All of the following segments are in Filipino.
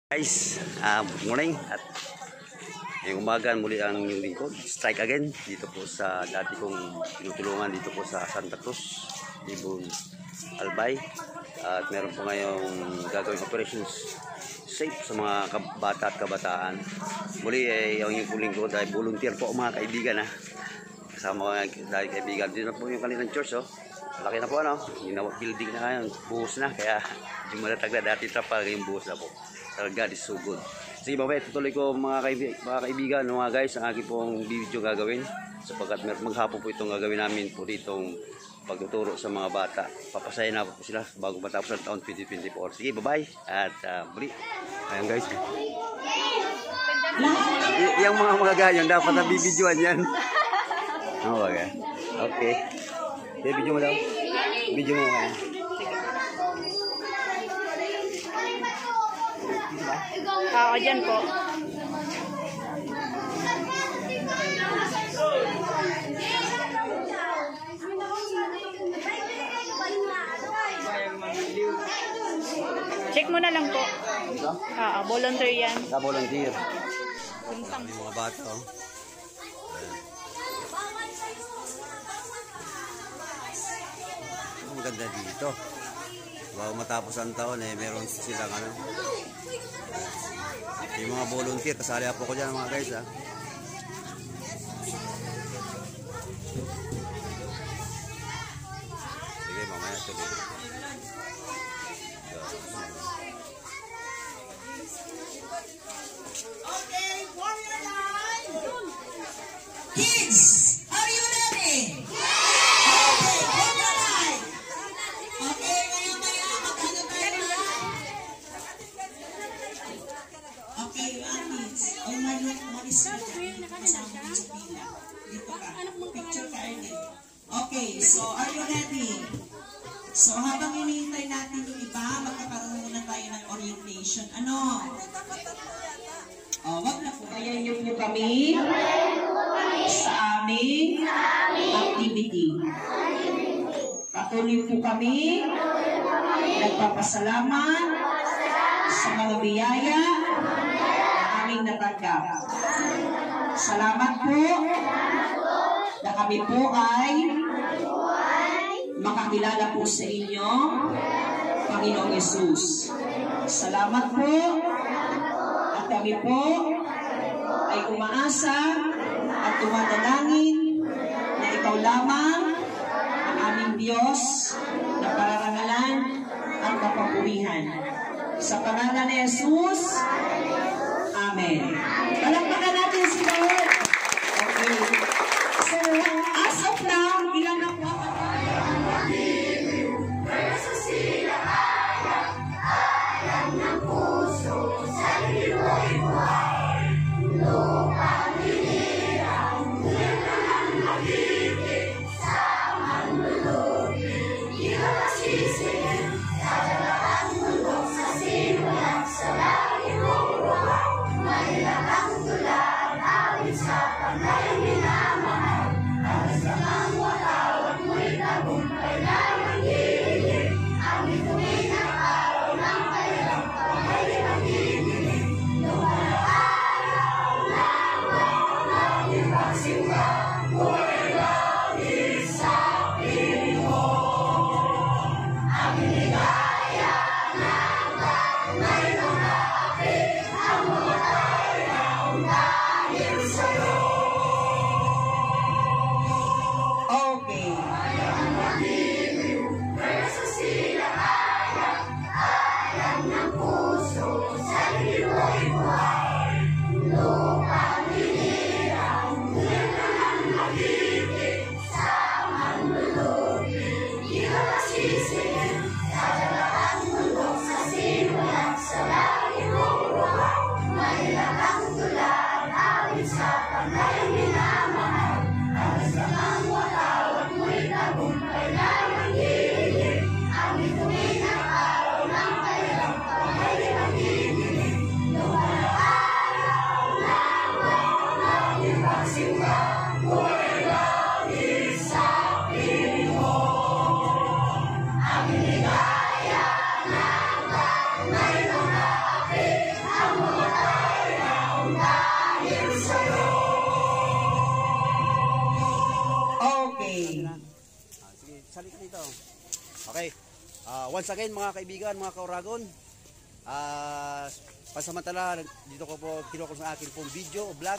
Guys, good morning at ngayong umaga muli ang inyong lingkod, Strike again dito po sa dati kong tinutulungan dito po sa Santa Cruz, Ibon Albay. At meron po ngayong gagawing operations safe sa mga bata at kabataan. Muli ang inyong lingkod ay volunteer po mga kaibigan kasama mga kaibigan. Dito na po yung kanilang church malaki na po building na ngayon, buhos na, kaya yung malatag na dati trapa yung buhos na po. God is so good. Sige, mamaya tutuloy ko mga kaibigan, mga guys, ang aking pong video gagawin sapagkat maghapon po itong gagawin namin po ditong pagtuturo sa mga bata. Papasahin na po sila bago matapos ang taon 2024. Sige, bye-bye at muli. Ayan guys, yung mga ganyan dapat na bibidyoan yan. Okay. Okay, video mo daw. Video mo ka. Oo, dyan po. Check mo na lang po. Oo, volunteer yan. Volunteer. May mga bata maganda dito. Bago matapos ang taon meron silang yung mga volunteer, kasali po ko dyan mga guys Sige, mamaya tuloy. Okay, warrior line! Kids, are you ready? Okay, warrior line! Okay, maya-maya, magkano tayo na? Okay, kids. O, marisita. Kasama mo sa pila. Dito ka. Picture ka, Ernie. Okay, so are you ready? So, habang hinihintay natin yung iba, magkakaroon muna tayo ng orientation. Ano? Wag na po. Ayan nyo kami sa aming activity. Patuloy po kami nagpapasalamat sa mga biyaya na aming natanggap. Salamat po na kami po ay makakilala po sa inyo, Panginoong Yesus. Salamat po at kami po ay umaasa at tumadalangin na ikaw lamang ang aming Diyos na pararangalan at kapapurihan. Sa pangalan ni Jesus, Amen. Palakpakan natin si Lord. Okay. So, as of now, ilan na po ang Okay. Sige, salik dito. Okay. Once again mga kaibigan, mga kauragon, pansamantala dito ko po kinuha ko sa akin pong video o vlog.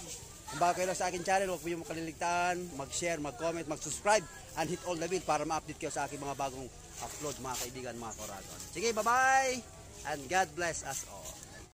Kung bago kayo lang sa akin channel, huwag po yung makaliligtaan, mag-share, mag-comment, mag-subscribe, and hit all the bell para ma-update kayo sa aking mga bagong upload mga kaibigan, mga kauragon. Sige, bye-bye! And God bless us all.